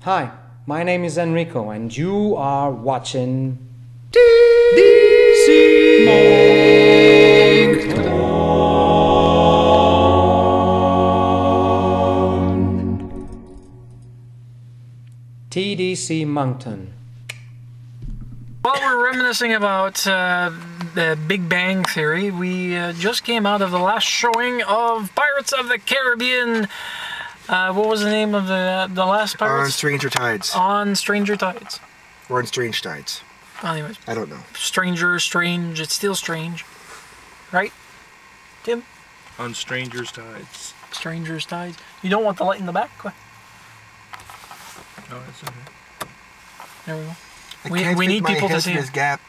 Hi, my name is Enrico, and you are watching TDC Moncton. While we're reminiscing about the Big Bang Theory, we just came out of the last showing of Pirates of the Caribbean. What was the name of the last Pirates? On Stranger Tides. On Stranger Tides. Or on Strange Tides. Anyways. I don't know. Stranger, strange, it's still strange. Right? Tim? On Stranger's Tides. Stranger's Tides. You don't want the light in the back? Oh, that's okay. There we go. We need people to see this gap.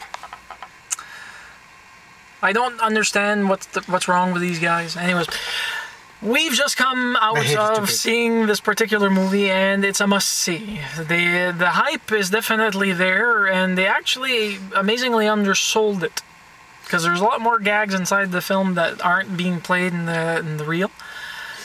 I don't understand what's wrong with these guys. Anyways, we've just come out of seeing this particular movie, and it's a must-see. The hype is definitely there, and they actually amazingly undersold it, because there's a lot more gags inside the film that aren't being played in the reel.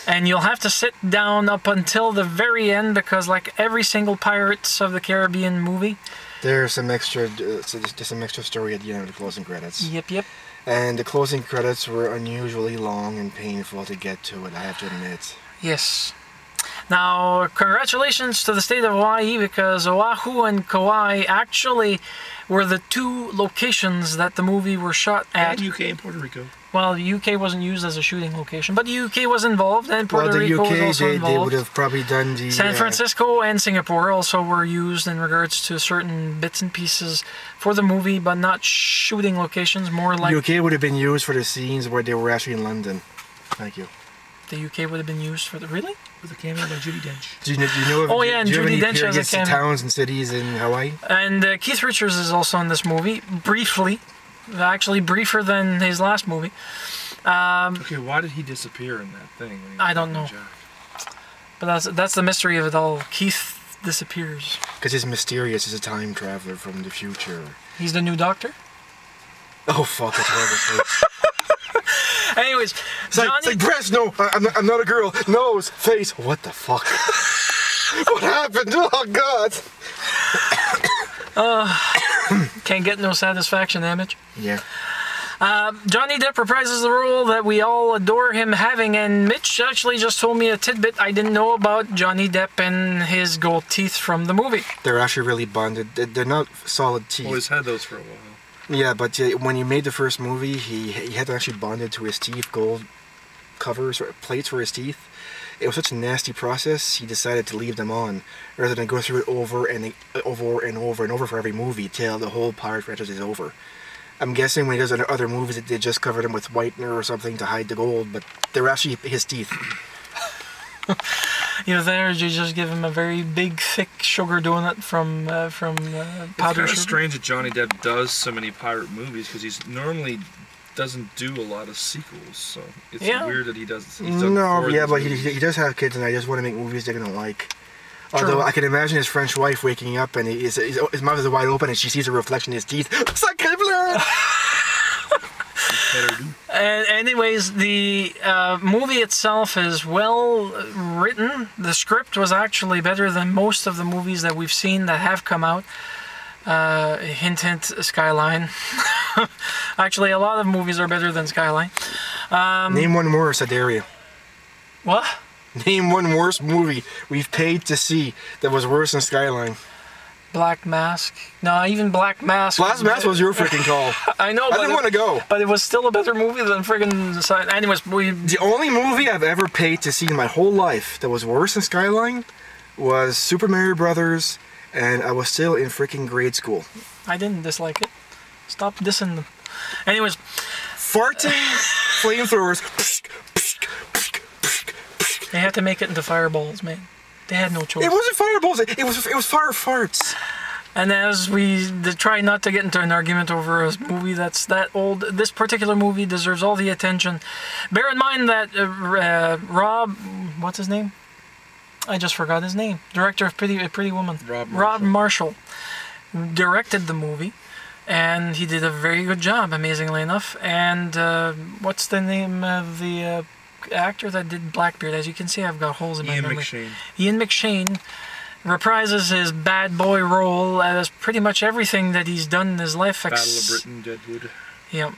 And you'll have to sit down up until the very end, because like every single Pirates of the Caribbean movie, There's some extra, just some extra story at the end of the closing credits. Yep. And the closing credits were unusually long and painful to get to it, I have to admit. Yes. Now, congratulations to the state of Hawaii, because Oahu and Kauai actually were the two locations that the movie were shot at. And UK and Puerto Rico. Well, the UK wasn't used as a shooting location, but the UK was involved, and Puerto Rico was also involved. They would have probably done the... San Francisco and Singapore also were used in regards to certain bits and pieces for the movie, but not shooting locations, more like... The UK would have been used for the scenes where they were actually in London. Thank you. The UK would have been used for the... Really? With a cameo by Judi Dench. Do you know of, oh yeah, and Judi Dench has a cameo. Towns and cities in Hawaii? And Keith Richards is also in this movie, briefly. Actually, briefer than his last movie. Okay, why did he disappear in that thing? I don't know. But that's the mystery of it all. Keith disappears. Because he's mysterious. He's a time traveler from the future. He's the new Doctor? Oh, fuck, that's horrible. Anyways, it's like breast, no, I'm not a girl. Nose, face, what the fuck? What happened? Oh, God. Can't get no satisfaction, Image. Yeah. Johnny Depp reprises the role that we all adore him having, and Mitch actually just told me a tidbit I didn't know about Johnny Depp and his gold teeth from the movie. They're actually really bonded. They're not solid teeth. Always had those for a while. Yeah, but when he made the first movie, he had to actually bonded to his teeth, gold covers or plates for his teeth. It was such a nasty process, he decided to leave them on, rather than go through it over and over for every movie till the whole Pirate franchise is over. I'm guessing when he does other movies, they just covered them with whitener or something to hide the gold, but they're actually his teeth. Either that, or you just give him a very big, thick sugar donut from powder It's sugar. strange that Johnny Depp does so many pirate movies, because he's normally doesn't do a lot of sequels, so it's weird that he does. But he does have kids, and I just want to make movies they're gonna like. Although I can imagine his French wife waking up and his mouth is wide open and she sees a reflection in his teeth. And anyways, the movie itself is well written. The script was actually better than most of the movies that we've seen that have come out. Hint, hint, Skyline. Actually, a lot of movies are better than Skyline. Name one more, Sideria. What? Name one worse movie we've paid to see that was worse than Skyline. Black Mask. No, even Black Mask. Black Mask was your freaking call. I know, but I didn't want to go. But it was still a better movie than friggin' Anyways, the only movie I've ever paid to see in my whole life that was worse than Skyline was Super Mario Brothers, and I was still in freaking grade school. I didn't dislike it. Stop dissing them. Anyways. Farting flamethrowers. They had to make it into fireballs, man. They had no choice. It wasn't fireballs. It was fire farts. And as we try not to get into an argument over a movie that's that old, this particular movie deserves all the attention. Bear in mind that Rob, what's his name? I just forgot his name. Director of Pretty Woman. Rob Marshall directed the movie, and he did a very good job, amazingly enough. And what's the name of the actor that did Blackbeard? As you can see, I've got holes in my memory. McShane. Ian McShane reprises his bad boy role as pretty much everything that he's done in his life. Battle of Britain, Deadwood. Yep.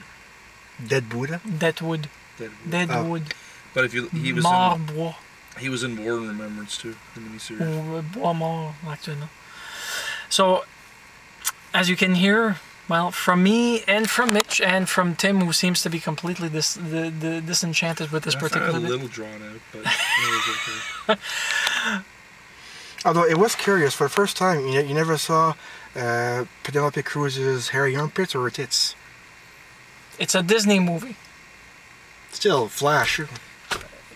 Deadwood? Deadwood. Deadwood. But if he was Marbois. he was in War and Remembrance too, the miniseries. Bois mort, actually. So, as you can hear, well, from me and from Mitch and from Tim, who seems to be completely disenchanted with this particular bit. A little drawn out, but it was okay. Although it was curious, for the first time, you never saw Penelope Cruz's hairy armpits or her tits. It's a Disney movie. Still, Flash. I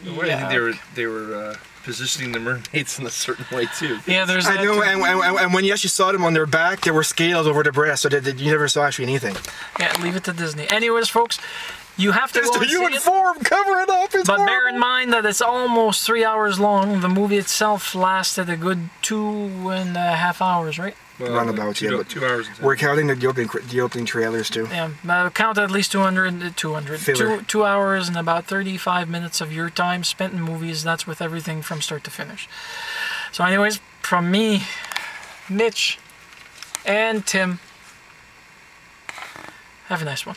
think they were positioning the mermaids in a certain way too. Yeah, there's. I know, and when you actually saw them on their back, there were scales over the breast, so that you never saw actually anything. Yeah, leave it to Disney. Anyways, folks, you have to go and see it. Form, cover it up. It's But horrible. bear in mind that it's almost 3 hours long. The movie itself lasted a good 2.5 hours, right? Well, roundabout, yeah. But 2 hours. We're counting the opening trailers too. Yeah, count at least 2 hours and about 35 minutes of your time spent in movies. That's with everything from start to finish. So anyways, from me, Mitch, and Tim, have a nice one.